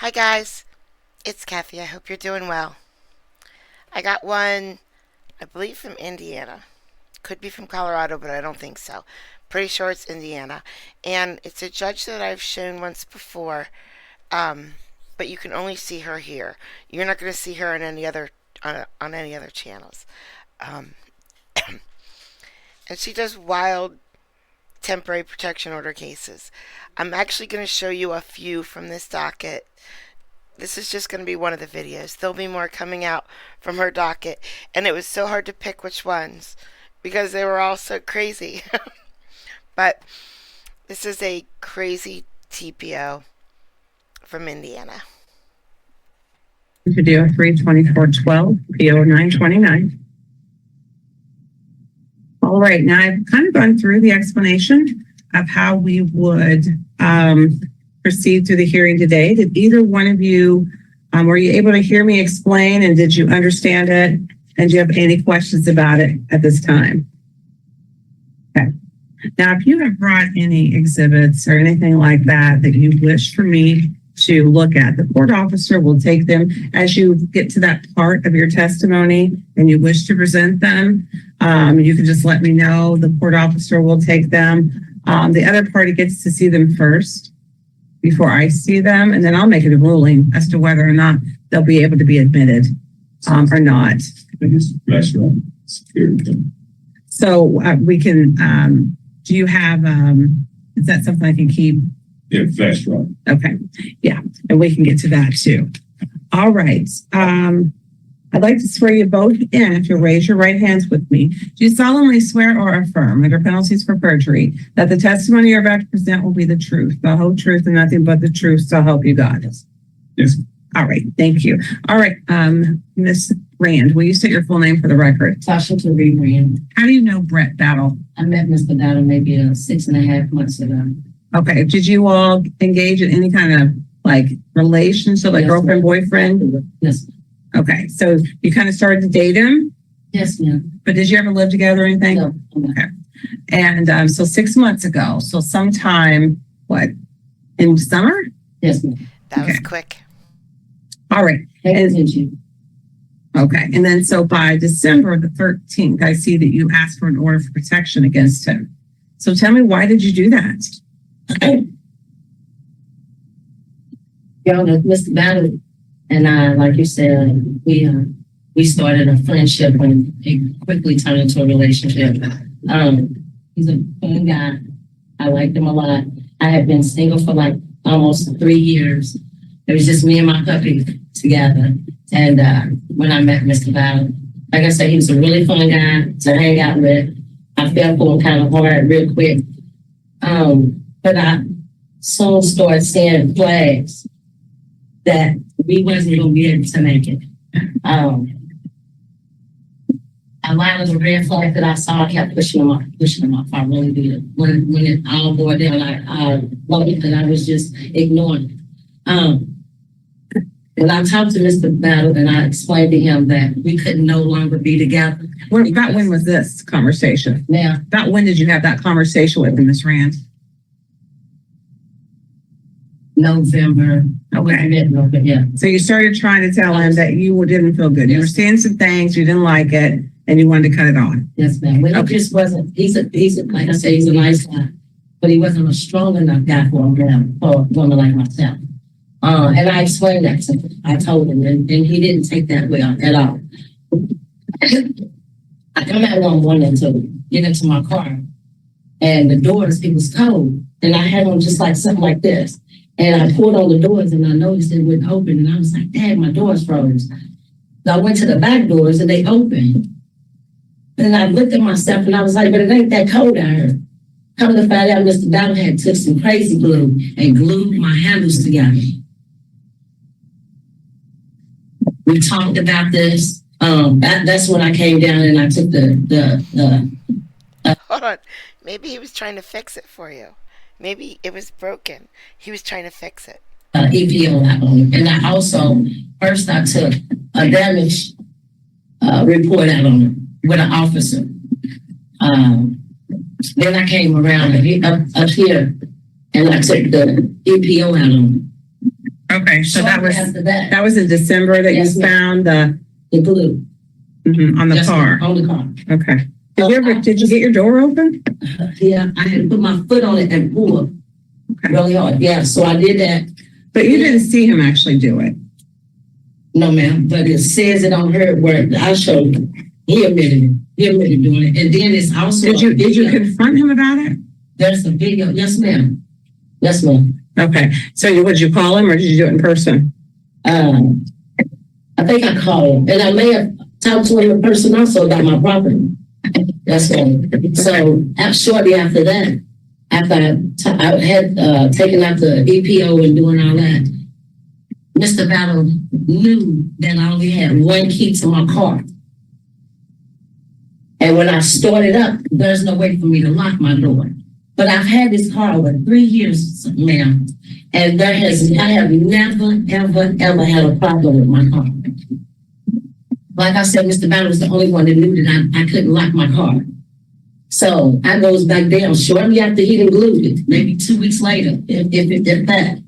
Hi guys, it's Kathy. I hope you're doing well. I got one, I believe from Indiana. Could be from Colorado, but I don't think so. Pretty sure it's Indiana. And it's a judge that I've shown once before, um, but you can only see her here. You're not going to see her on any other on any other channels. Um, and she does wild temporary protection order cases. I'm actually going to show you a few from this docket. This is just going to be one of the videos. There'll be more coming out from her docket, and it was so hard to pick which ones because they were all so crazy. But this is a Crazy TPO from Indiana. Video 32412, PO 929. All right, now I've kind of gone through the explanation of how we would proceed through the hearing today. Did either one of you, were you able to hear me explain, and did you understand it? And do you have any questions about it at this time? Okay. Now, if you have brought any exhibits or anything like that that you wish for me to look at, the court officer will take them as you get to that part of your testimony and you wish to present them. You can just let me know. The court officer will take them. The other party gets to see them first before I see them, and then I'll make a ruling as to whether or not they'll be able to be admitted or not. So we can, do you have, is that something I can keep? Yeah, flash drive. Okay, yeah, and we can get to that too. All right. I'd like to swear you both in if you'll raise your right hands with me. Do you solemnly swear or affirm, under penalties for perjury, that the testimony you're about to present will be the truth, the whole truth, and nothing but the truth, so help you God? Yes. All right, thank you. All right, Miss Rand, will you state your full name for the record? Tasha Tariq Rand. How do you know Brett Battle? I met Mr. Battle maybe 6.5 months ago. Okay, did you all engage in any kind of like relationship, like Yes, girlfriend, boyfriend? Yes. Okay, so you kind of started to date him, Yes, ma'am. but did you ever live together or anything? No. Okay. And so 6 months ago, so sometime, what, in summer? Yes, ma'am. That was Okay. quick. All right. Pay And- attention. Okay, and then so by December the 13th, I see that you asked for an order for protection against him. So tell me, why did you do that? Y'all, Mr. Battle and I, like you said, we started a friendship and it quickly turned into a relationship. He's a fun guy. I liked him a lot. I had been single for like almost 3 years. It was just me and my puppy together. And when I met Mr. Battle, like I said, he was a really fun guy to hang out with. I fell for him kind of hard real quick. But I soon started seeing flags that we wasn't going to be able to make it. A lot of the red flags that I saw, I kept pushing them off. I really did. When it all boiled down, I loved it, and I was just ignoring it. When I talked to Mr. Battle and I explained to him that we could no longer be together. About when was this conversation? Now, About when did you have that conversation with him, Ms. Rand? November. Okay. Mid-November, yeah. So you started trying to tell him that you didn't feel good. You were seeing some things, you didn't like it, and you wanted to cut it off. Yes, ma'am. When Okay. he just wasn't, he's a, like I said, he's a nice guy, but he wasn't a strong enough guy for a woman like myself. And I explained that to him. I told him, and he didn't take that well at all. I come out one morning to get into my car, and the doors, it was cold, and I had on just like something like this. And I pulled on the doors, and I noticed it wouldn't open, and I was like, "Dad, my doors froze." So I went to the back doors, and they opened. And I looked at myself, and I was like, "But it ain't that cold out here." Come to find out, Mr. Battle had took some crazy glue and glued my handles together. We talked about this. That's when I came down and I took Hold on. Maybe he was trying to fix it for you. Maybe it was broken. He was trying to fix it. EPO out on it. And I also, first I took a damage report out on it with an officer. Then I came around up here and I took the EPO out on it. Okay, Okay, so that Shortly was, after that, that was in December that you Yes, ma'am. found the, the glue. on the Yes, car? ma'am, on the car. Okay. Did you get your door open? Yeah, I had to put my foot on it and pull Okay. really hard. Yeah, so I did that. But you didn't see him actually do it. No, ma'am, but it says it on her where I showed you. He admitted it. He admitted doing it. And then it's also. Did you confront him about it? There's a video. Yes, ma'am. Yes, ma'am. Okay. So would you call him or did you do it in person? I think I called him, and I may have talked to him in person also about my property. That's right. So shortly after that, after I had taken out the EPO and doing all that, Mr. Battle knew that I only had one key to my car. And when I started up, there's no way for me to lock my door. But I've had this car over 3 years, ma'am, and I have never, ever, ever had a problem with my car. Like I said, Mr. Battle was the only one that knew that I couldn't lock my car. So I goes back down shortly after he glued it, maybe 2 weeks later, if that.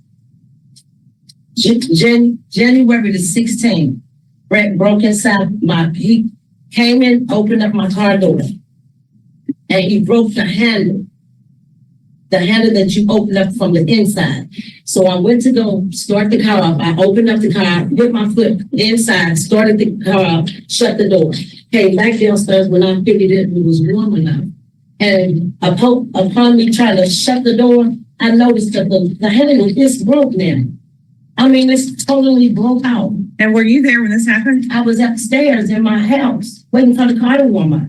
January the 16th, Brett broke inside he came in, opened up my car door, and he broke the handle that you open up from the inside. So I went to go start the car off. I opened up the car, put my foot inside, started the car off, shut the door. Came back downstairs when I figured it was warm enough. And upon me trying to shut the door, I noticed that the handle is broke now. I mean, it's totally broke out. And were you there when this happened? I was upstairs in my house waiting for the car to warm up.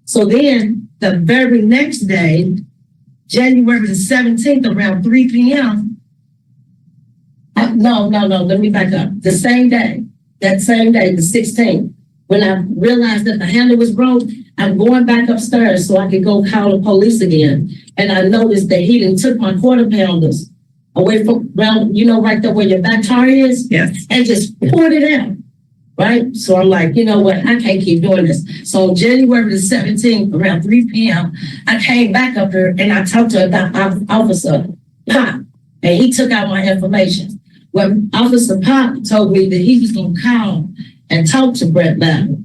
So then the very next day, January the 17th, around 3 p.m. No, let me back up. That same day, the 16th, when I realized that the handle was broke, I'm going back upstairs so I could go call the police again. And I noticed that he done took my quarter pounders away from around, right there where your back tire is. Yes. And just poured it out. Right? So I'm like, you know what? I can't keep doing this. So January the 17th, around 3 p.m., I came back up there and I talked to Officer Pop, and he took out my information. When Officer Pop told me that he was going to call and talk to Brett Battle.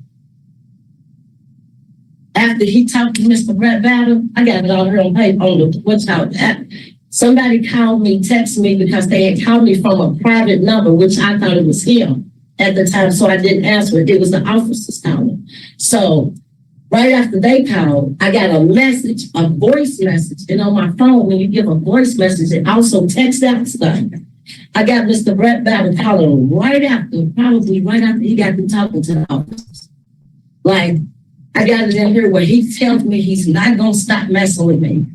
After he talked to Mr. Brett Battle, I got it all here on paper on the what's called that. Somebody called me, texted me because they had called me from a private number, which I thought it was him at the time, so I didn't answer it. It was the officers calling. So right after they called, I got a message, a voice message. And on my phone, when you give a voice message, it also texts out stuff. I got Mr. Brett Battle calling probably right after he got to talking to the officers. Like, I got it in here where he tells me he's not going to stop messing with me.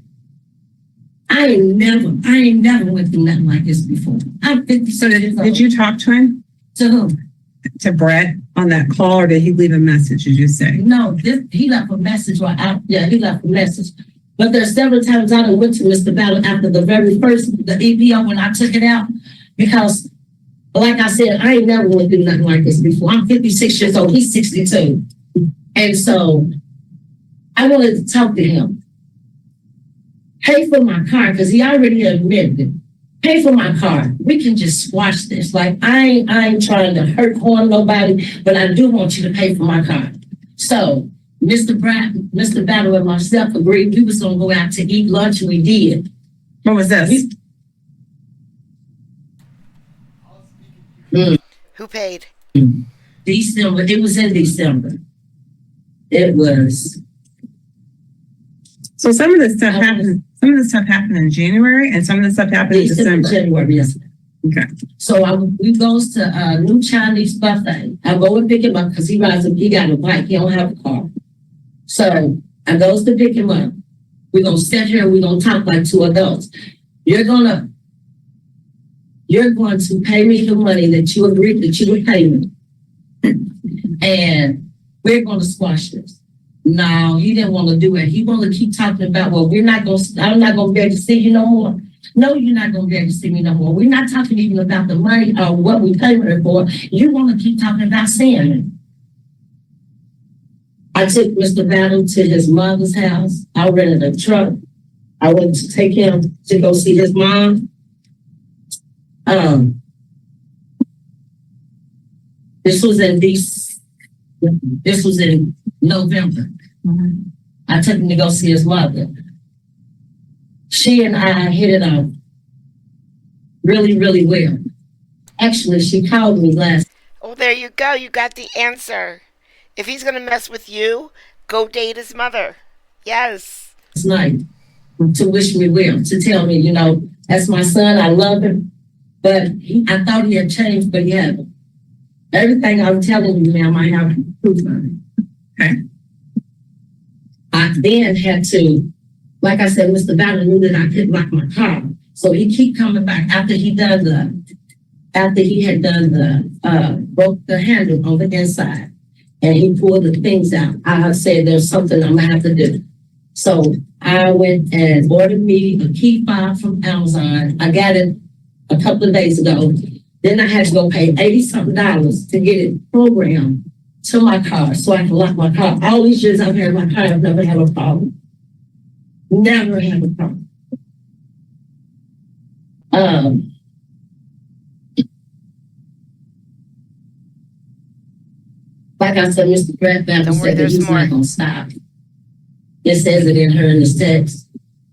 I ain't never went through nothing like this before. I'm 50. So did you talk to him? To whom? To Brett on that call, or did he leave a message, did you say? No, he left a message he left a message. But there's several times I went to Mr. Battle after the very first, the EPO, when I took it out, because like I said, I ain't never went through nothing like this before. I'm 56 years old, he's 62. And so I wanted to talk to him. Pay for my car, because he already admitted it. Pay for my car. We can just squash this. Like, I ain't trying to harm nobody, but I do want you to pay for my car. So Mr. Battle and myself agreed we was gonna go out to eat lunch, and we did. What was this? Who paid? December. It was in December. It was. So some of this stuff happened. Some of this stuff happened in January, and some of this stuff happened in December. January, yes. Okay. So we goes to New Chinese buffet. I go and pick him up because he rides. He got a bike. He don't have a car. So I goes to pick him up. We're gonna sit here and we're gonna talk like two adults. You're going to pay me the money that you agreed that you would pay me, and we're gonna squash this. No, he didn't want to do it. He wanted to keep talking about, well, I'm not going to be able to see you no more. No, you're not going to be able to see me no more. We're not talking even about the money or what we pay her for. You want to keep talking about seeing me. I took Mr. Battle to his mother's house. I rented a truck. I went to take him to go see his mom. This was in this was in November. I took him to go see his mother. She and I hit it off really, really well. Actually, she called me last Oh, there you go. You got the answer. If he's going to mess with you, go date his mother. Yes. night to wish me well, to tell me, you know, that's my son, I love him. But I thought he had changed, but he hadn't. Everything I'm telling you, ma'am, I have proof of it. Okay. I then had to, like I said, Mr. Banner knew that I couldn't lock my car. So he keep coming back after he had done the broke the handle on the inside and he pulled the things out. I said there's something I'm gonna have to do. So I went and ordered me a key fob from Amazon. I got it a couple of days ago. Then I had to go pay $80-something to get it programmed to my car so I can lock my car. All these years I've had my car, I've never had a problem. Never had a problem. Like I said, Mr. Brad Bamber Don't worry, said that there's he's more. not gonna stop. It says it in her in the text.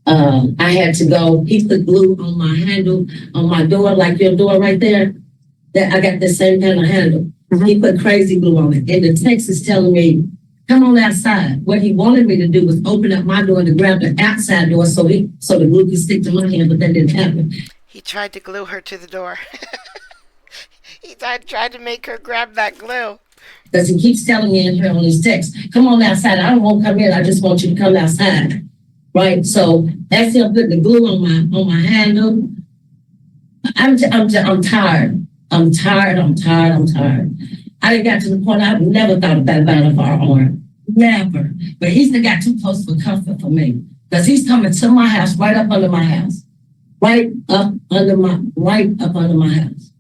I had to go, he put glue on my handle, on my door, like your door right there. That I got the same kind of handle. He put crazy glue on it. And the text is telling me, come on outside. What he wanted me to do was open up my door to grab the outside door so the glue could stick to my hand, but that didn't happen. He tried to glue her to the door. He tried to make her grab that glue. Because he keeps telling me in here on his text, come on outside. I don't want to come in. I just want you to come outside. Right? So that's him putting the glue on my handle. I'm tired. I'm tired. I got to the point I've never thought about a firearm. Never. But he's got too close for comfort for me. Because he's coming to my house, right up under my house. Right up under my house.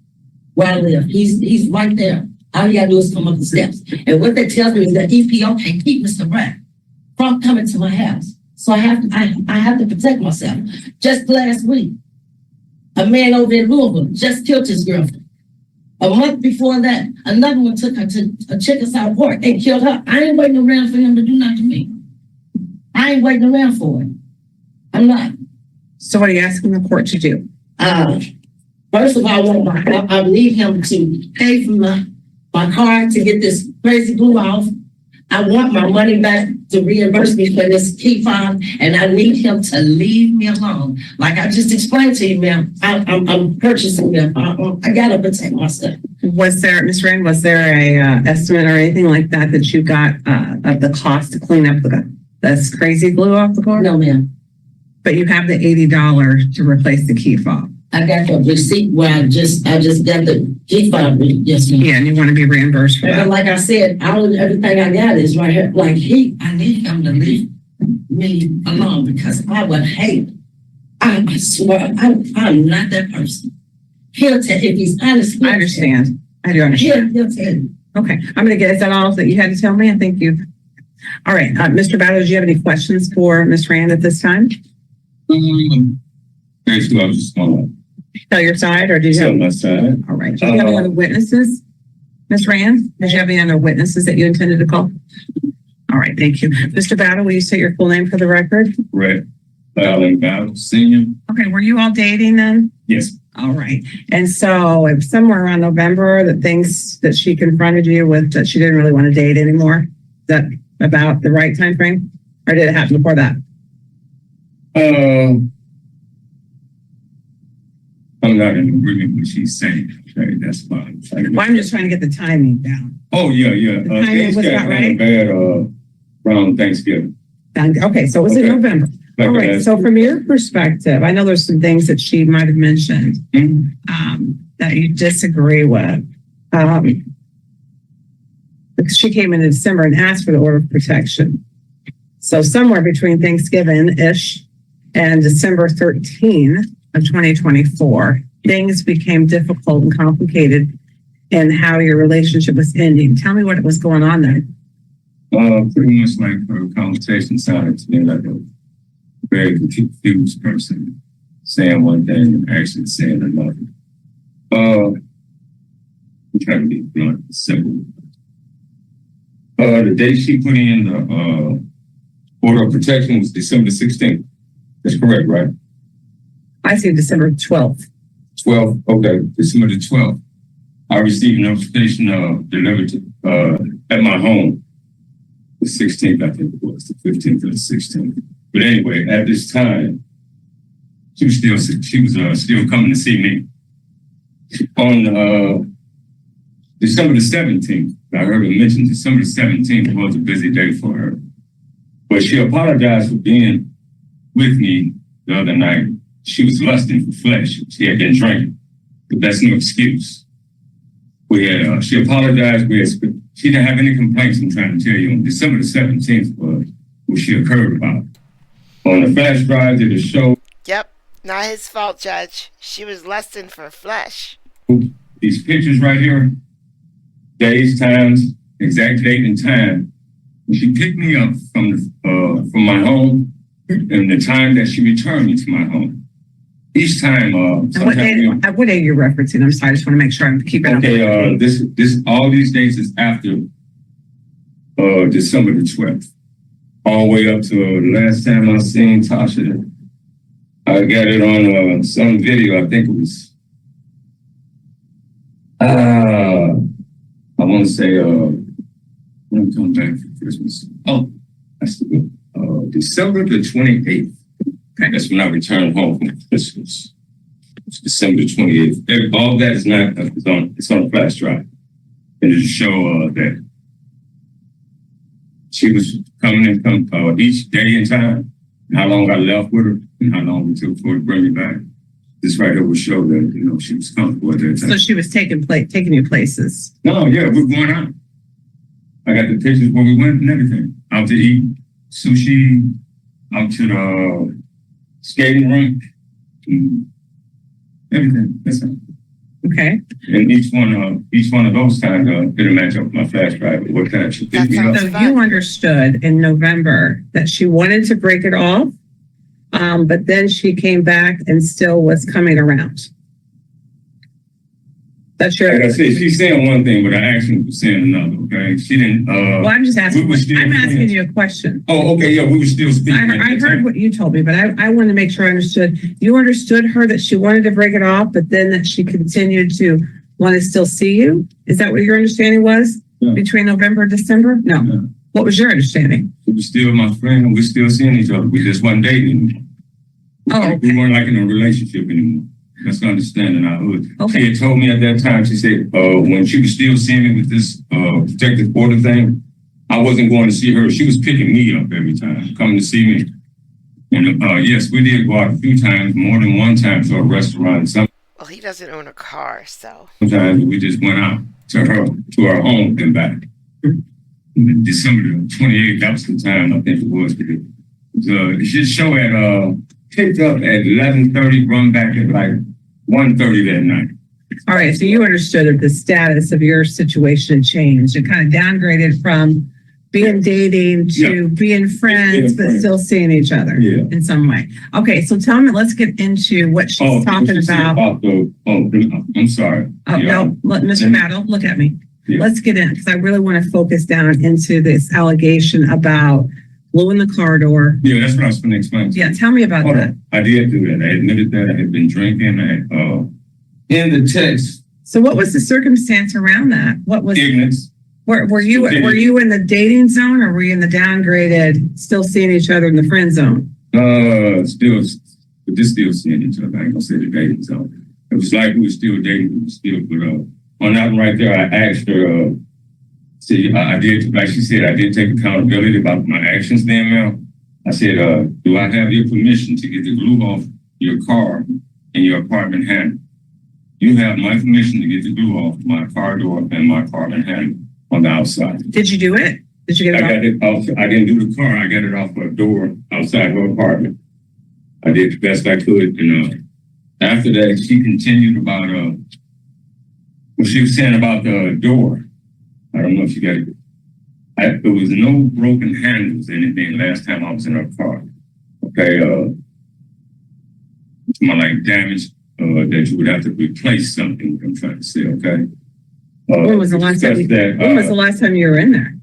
Where I live. He's right there. All you gotta do is come up the steps. And what that tells me is that EPO can't keep Mr. Brad from coming to my house. So I have to protect myself. Just last week, a man over in Louisville just killed his girlfriend. A month before that, another one took her to a chicken side pork and killed her. I ain't waiting around for him to do nothing to me. I ain't waiting around for it. I'm not. So what are you asking the court to do? First of all, I need him to pay for my car to get this crazy glue off. I want my money back to reimburse me for this key fob, and I need him to leave me alone. Like I just explained to you, ma'am, I'm purchasing them. I gotta protect myself. Was there, Ms. Rand, was there a estimate or anything like that you got of the cost to clean up this crazy glue off the car? No, ma'am. But you have the $80 to replace the key fob. I got the receipt where I just got the key fob. Yes, ma'am. Yeah, and you want to be reimbursed for that. And like I said, everything I got is right here. Like I need him to leave me alone because I would hate. I swear, I'm not that person. He'll tell if he's honest. I understand. I do understand. He'll tell you. Okay, I'm going to get, is that all that you had to tell me? I think you've, all right. Mr. Battle, do you have any questions for Ms. Rand at this time? Actually, I was just gonna Tell your side, or do you tell have, my side. all right. Do you have any other witnesses? Ms. Rand, did you have any other witnesses that you intended to call? All right, thank you. Mr. Battle, will you say your full name for the record? Correct. Alan Battle, Senior. Okay, were you all dating then? Yes. All right. And so it was somewhere around November that things that she confronted you with that she didn't really want to date anymore. Is that about the right time frame? Or did it happen before that? I'm not in agreement with what she's saying. Okay, that's fine. Well, I'm just trying to get the timing down. Oh, yeah. The timing Things was got about kind of bad around Thanksgiving. And, okay, so it was in Okay. November. Like All right. last So from your perspective, I know there's some things that she might have mentioned Mhm. that you disagree with. Because she came in December and asked for the order of protection. So somewhere between Thanksgiving-ish and December 13 of 2024, things became difficult and complicated in how your relationship was ending. Tell me what was going on there. Pretty much like her conversation sounded to me like a very confused person saying one thing and actually saying another. I'm trying to be blunt, simple. The date she put in the order of protection was December 16th. That's correct, right? I see December 12th. 12th, okay, December the 12th. I received a notification delivered to, at my home. The 16th, I think it was, the 15th or the 16th. But anyway, at this time, she was still coming to see me. On December the 17th, I heard her mention December the 17th was a busy day for her. But she apologized for being with me the other night. She was lusting for flesh. She had been drinking. But that's no excuse. She apologized. She didn't have any complaints, I'm trying to tell you. On December the 17th was what she occurred about. On the flash drive to the show. Yep, not his fault, Judge. She was lusting for flesh. These pictures right here, days, times, exact date and time. When she picked me up from my home and the time that she returned me to my home. Each time, What day you're referencing? I'm sorry, I just want to make sure I'm keeping up. Okay, this all these dates is after December the 12th. All the way up to the last time I seen Tasha. I got it on some video, I think it was I want to say when I come back for Christmas. Oh, that's the good. December the 28th. Okay. That's when I returned home from Christmas. It's December the 28th. All that is not, it's on a flash drive. And to show that she was coming each day and time, and how long I left with her, and how long it took for her to bring me back. This right here will show that, she was comfortable at that time. So she was taking you places? No, yeah, we were going out. I got the pictures where we went and everything. Out to eat, sushi, out to the skating rink, everything. That's it. Okay. And each one of those times didn't match up with my flash drive. What kind she picked me up. So you understood in November that she wanted to break it off, but then she came back and still was coming around. That's your. Like I said, she's saying one thing, but her actions were saying another. Okay, she didn't. Well, I'm just asking. I'm asking you a question. Oh, okay, yeah, we were still speaking. I heard what you told me, but I wanted to make sure I understood. You understood her that she wanted to break it off, but then that she continued to want to still see you. Is that what your understanding was between November and December? No. Yeah. What was your understanding? She was still my friend, and we're still seeing each other. We just wasn't dating anymore. Oh, okay. We weren't like in a relationship anymore. That's the understanding I would. Okay. She had told me at that time, she said, when she was still seeing me with this protective order thing, I wasn't going to see her. She was picking me up every time, coming to see me. And yes, we did go out a few times, more than one time to a restaurant. Well, he doesn't own a car, so. Sometimes we just went out to our home and back. December the 28th, that was the time I think it was. It should show at picked up at 11:30, run back at like 1:30 that night. All right, so you understood that the status of your situation changed. It kind of downgraded from being dating to being friends, but still seeing each other in some way. Okay, so tell me, let's get into what she's talking about. I'm sorry. No, Mr. Battle, look at me. Let's get in, because I really want to focus down into this allegation about blowing the car door. Yeah, that's what I was going to explain. Yeah, tell me about that. I did do that. I admitted that I had been drinking. In the text. So what was the circumstance around that? What was ignorance? Were you in the dating zone, or were you in the downgraded, still seeing each other in the friend zone? Still seeing each other. I ain't gonna say the dating zone. It was like we were still dating. We were still, but on that one right there, I asked her. See, I did, like she said, I did take accountability about my actions then, ma'am. I said, do I have your permission to get the glue off your car and your apartment handle? You have my permission to get the glue off my car door and my apartment handle on the outside. Did you do it? Did you get it off? I didn't do the car. I got it off her door outside her apartment. I did the best I could. And after that, she continued about what she was saying about the door. I don't know if you got it. There was no broken handles or anything last time I was in her car. Okay, it's more like damage that you would have to replace something. I'm trying to say, okay. When was the last time? When was the last time you were in there?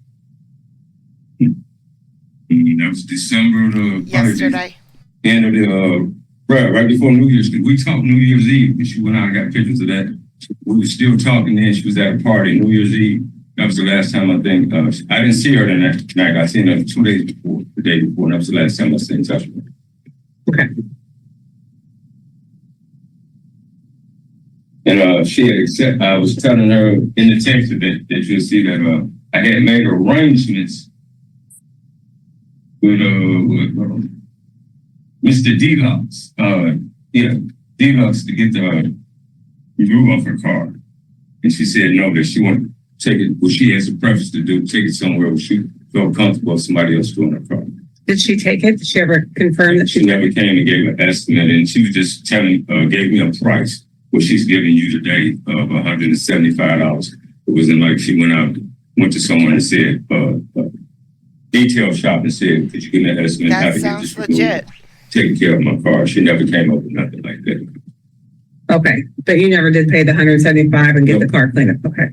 That was December the Yesterday. end of the right before New Year's. We talked New Year's Eve, and she went out and got pictures of that. We were still talking then. She was at a party New Year's Eve. That was the last time I think. I didn't see her the next night. I seen her 2 days before, the day before. And that was the last time I stayed in touch with her. Okay. And she had accepted. I was telling her in the text that you'll see that I had made arrangements with Mr. Deluxe. Deluxe to get the review off her car. And she said no, that she wanted to take it. Well, she has a preference to take it somewhere where she felt comfortable with somebody else doing her car. Did she take it? Did she ever confirm that she never came and gave an estimate? And she was just gave me a price. What she's giving you today of $175. It wasn't like she went to someone and said, detail shop and said, could you give me an estimate? That sounds legit. Taking care of my car. She never came up with nothing like that. Okay. But you never did pay the $175 and get the car cleaned up. Okay.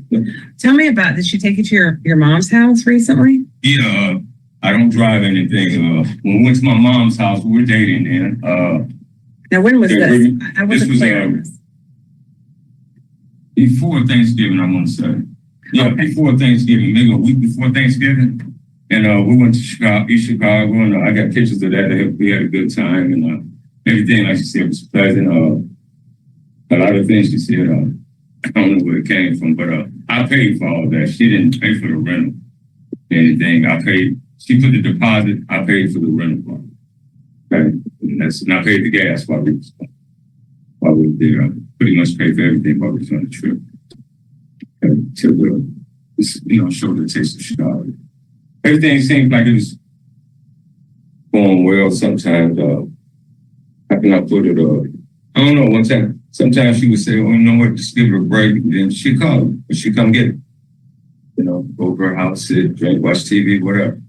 Tell me about, did she take you to your mom's house recently? Yeah. I don't drive anything. When we went to my mom's house, we were dating then. Now, when was this? I wasn't clear on this. Before Thanksgiving, I want to say. Yeah, okay. Before Thanksgiving, maybe a week before Thanksgiving. And we went to East Chicago, and I got pictures of that. We had a good time, and everything, like she said, was pleasant. A lot of things she said, I don't know where it came from, but I paid for all that. She didn't pay for the rental, anything. I paid. She put the deposit. I paid for the rental part. Okay, and I paid the gas while we were there. I pretty much paid for everything while we was on the trip. To show the taste of Chicago. Everything seemed like it was going well. Sometimes, how can I put it? I don't know. One time, sometimes she would say, "Oh, you know what? Just give her a break." And then she'd call, or she'd come get it. Go to her house, sit, drink, watch TV, whatever.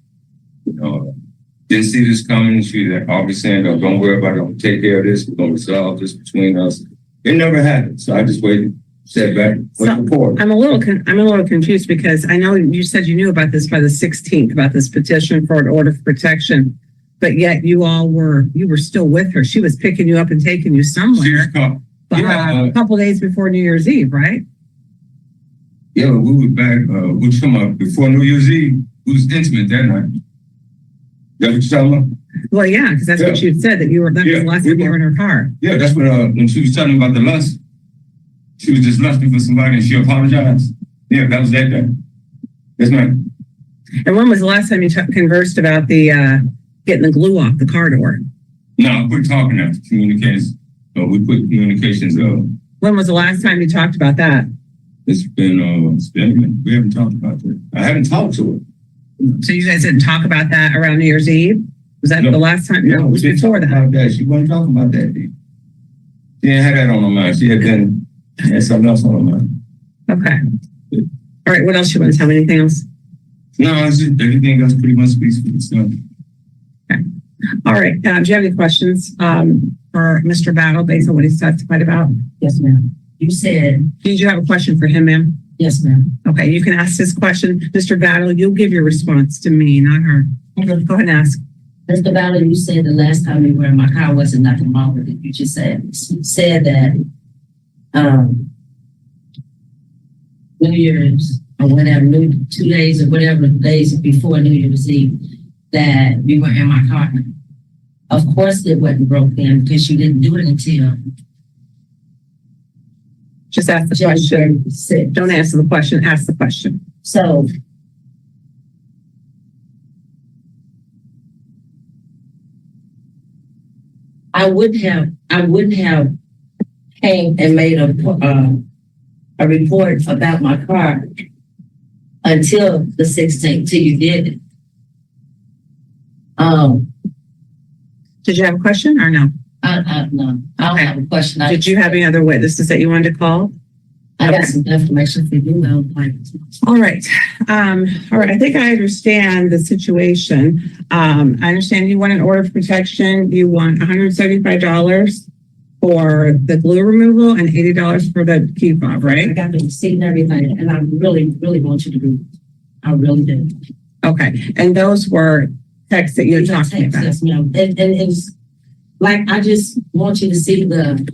Didn't see this coming. She always saying, "Oh, don't worry about it. I'll take care of this. We're gonna resolve this between us." It never happened. So I just waited. Sat back. I'm a little confused because I know you said you knew about this by the 16th, about this petition for an order of protection, but yet you were still with her. She was picking you up and taking you somewhere a couple days before New Year's Eve, right? Yeah, we were back. We were talking about before New Year's Eve. We was intimate that night. That's what you're talking about? Well, yeah, because that's what you said, that was the last time you were in her car. Yeah, that's when she was telling me about the lust. She was just lusting for somebody and she apologized. Yeah, that was that day. That's right. And when was the last time you conversed about the getting the glue off the car door? No, we're talking after communications. We put communications. When was the last time you talked about that? It's been. We haven't talked about that. I haven't talked to her. So you guys didn't talk about that around New Year's Eve? Was that the last time? No, it was before that. She wasn't talking about that. She didn't have that on her mind. She had something else on her mind. Okay. All right. What else you want to tell me? Anything else? No, it's just everything else pretty much speaks for itself. Okay. All right. Do you have any questions for Mr. Battle based on what he's testified about? Yes, ma'am. You said. Did you have a question for him, ma'am? Yes, ma'am. Okay. You can ask this question. Mr. Battle, you'll give your response to me, not her. Okay. Go ahead and ask. Mr. Battle, you said the last time you were in my car wasn't nothing wrong with it. You just said that New Year's or whatever, 2 days or whatever days before New Year's Eve, that you were in my car. Of course it wasn't broke in because you didn't do it until. Just ask the question. Don't answer the question. Ask the question. So. I wouldn't have came and made a report about my car until the 16th, till you did it. Did you have a question or no? No, I don't have a question. Did you have any other witnesses that you wanted to call? I got some information for you. All right. All right. I think I understand the situation. I understand you want an order of protection. You want $175. for the glue removal and $80 for the key fob, I right? got the receipt and everything, and I really, really want you to do it. I really do. Okay, and those were texts that you These are talked about. texts, you know, and it's like, I just want you to see the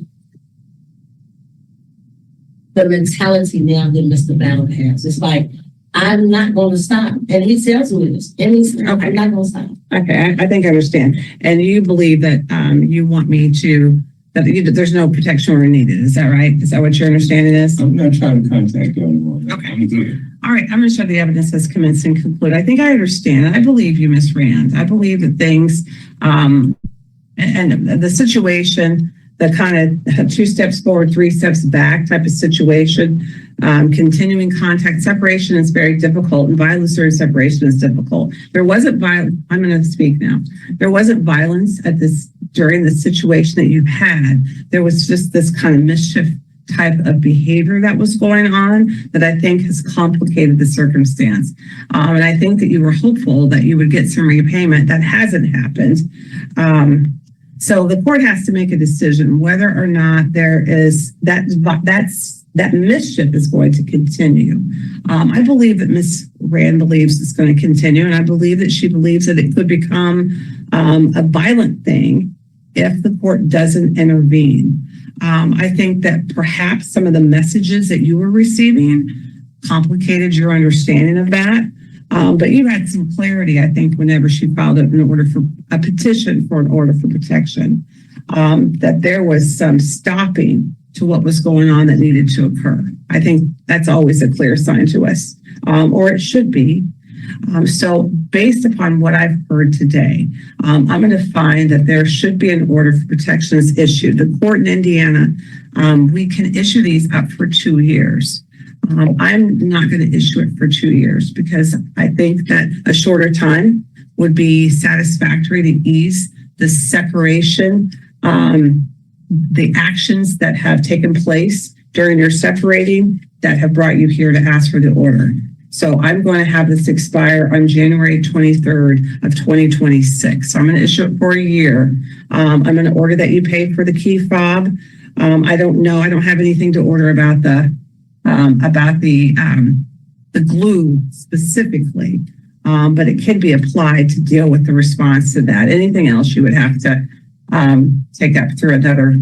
mentality now that Mr. Battle has. It's like, I'm not going to stop. And he tells me this. And he's, Okay. I'm not going to stop. Okay, I think I understand. And you believe that you want me to, there's no protection order needed, is that right? Is that what your understanding is? I'm not trying to contact anyone. Okay. I'm good. All right, I'm going to show the evidence has commenced and conclude. I think I understand. I believe you, Ms. Rand. I believe that things, and the situation, the kind of 2 steps forward, 3 steps back type of situation, continuing contact separation is very difficult, and voluntary separation is difficult. There wasn't violence. I'm going to speak now. There wasn't violence during the situation that you've had. There was just this kind of mischief type of behavior that was going on that I think has complicated the circumstance. And I think that you were hopeful that you would get some repayment. That hasn't happened. So the court has to make a decision whether or not there is that mischief is going to continue. I believe that Ms. Rand believes it's going to continue, and I believe that she believes that it could become a violent thing if the court doesn't intervene. I think that perhaps some of the messages that you were receiving complicated your understanding of that. But you had some clarity, I think, whenever she filed a petition for an order for protection, that there was some stopping to what was going on that needed to occur. I think that's always a clear sign to us, or it should be. So based upon what I've heard today, I'm going to find that there should be an order for protection is issued. The court in Indiana, we can issue these up for 2 years. I'm not going to issue it for 2 years because I think that a shorter time would be satisfactory to ease the separation, the actions that have taken place during your separating that have brought you here to ask for the order. So I'm going to have this expire on January 23rd of 2026. So I'm going to issue it for a year. I'm going to order that you pay for the key fob. I don't know. I don't have anything to order about the glue specifically, but it can be applied to deal with the response to that. Anything else you would have to take up through another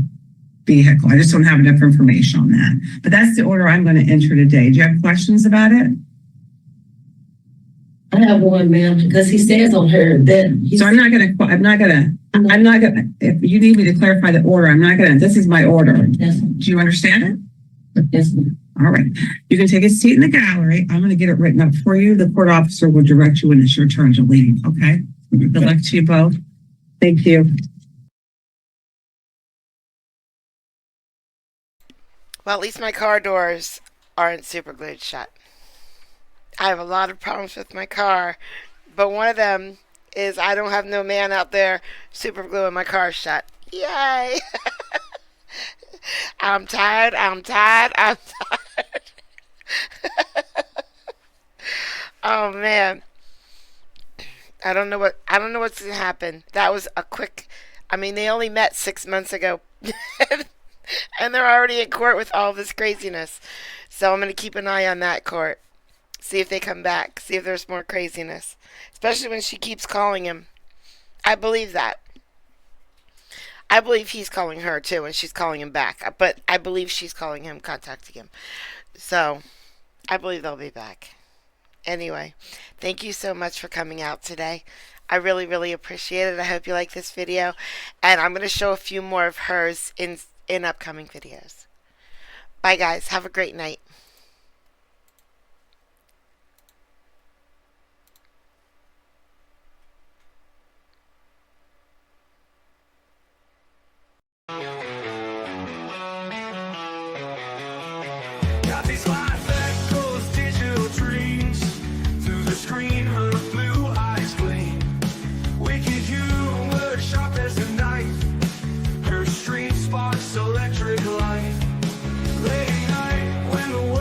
vehicle. I just don't have enough information on that. But that's the order I'm going to enter today. Do you have questions about it? I have one, ma'am, because he says on her that. So I'm not gonna, if you need me to clarify the order, this is my order. Yes, Do you understand it? yes, ma'am. All right. You can take a seat in the gallery. I'm going to get it written up for you. The court officer will direct you when it's your turn to leave. Okay. Good luck to you both. Thank you. Well, at least my car doors aren't super glued shut. I have a lot of problems with my car, but one of them is I don't have no man out there super gluing my car shut. Yay! I'm tired. Oh man. I don't know what's gonna happen. That was a quick, they only met 6 months ago. And they're already in court with all this craziness. So I'm gonna keep an eye on that court. See if they come back. See if there's more craziness. Especially when she keeps calling him. I believe that. I believe he's calling her too, and she's calling him back. But I believe she's calling him, contacting him. So, I believe they'll be back. Anyway, thank you so much for coming out today. I really, really appreciate it. I hope you like this video. And I'm going to show a few more of hers in upcoming videos. Bye, guys. Have a great night. Got these life echoes, digital dreams. Through the screen, her blue eyes gleam. Wicked humor, sharp as a knife. Her stream sparks electric light. Late night, when the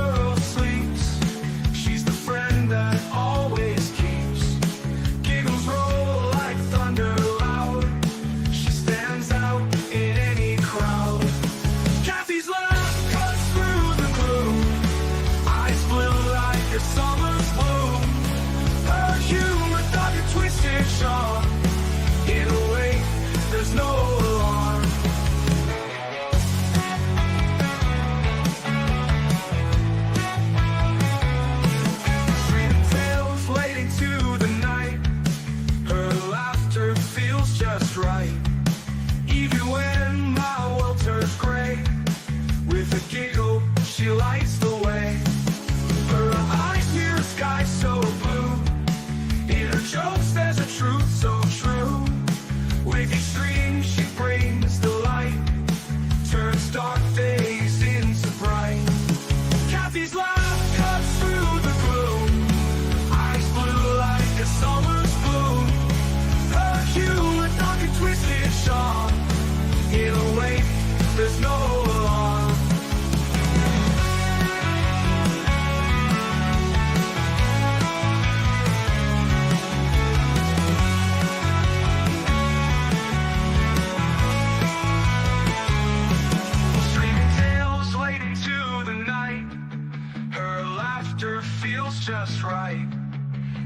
laughter feels just right.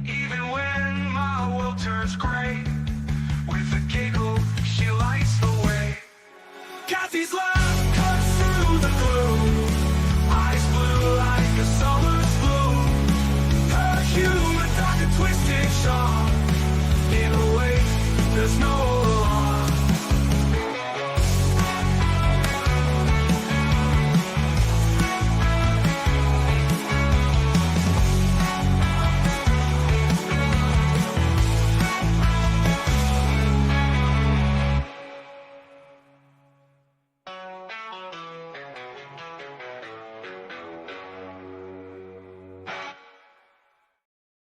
Even when my world turns gray, with a giggle, she lights the way. Kathy's life.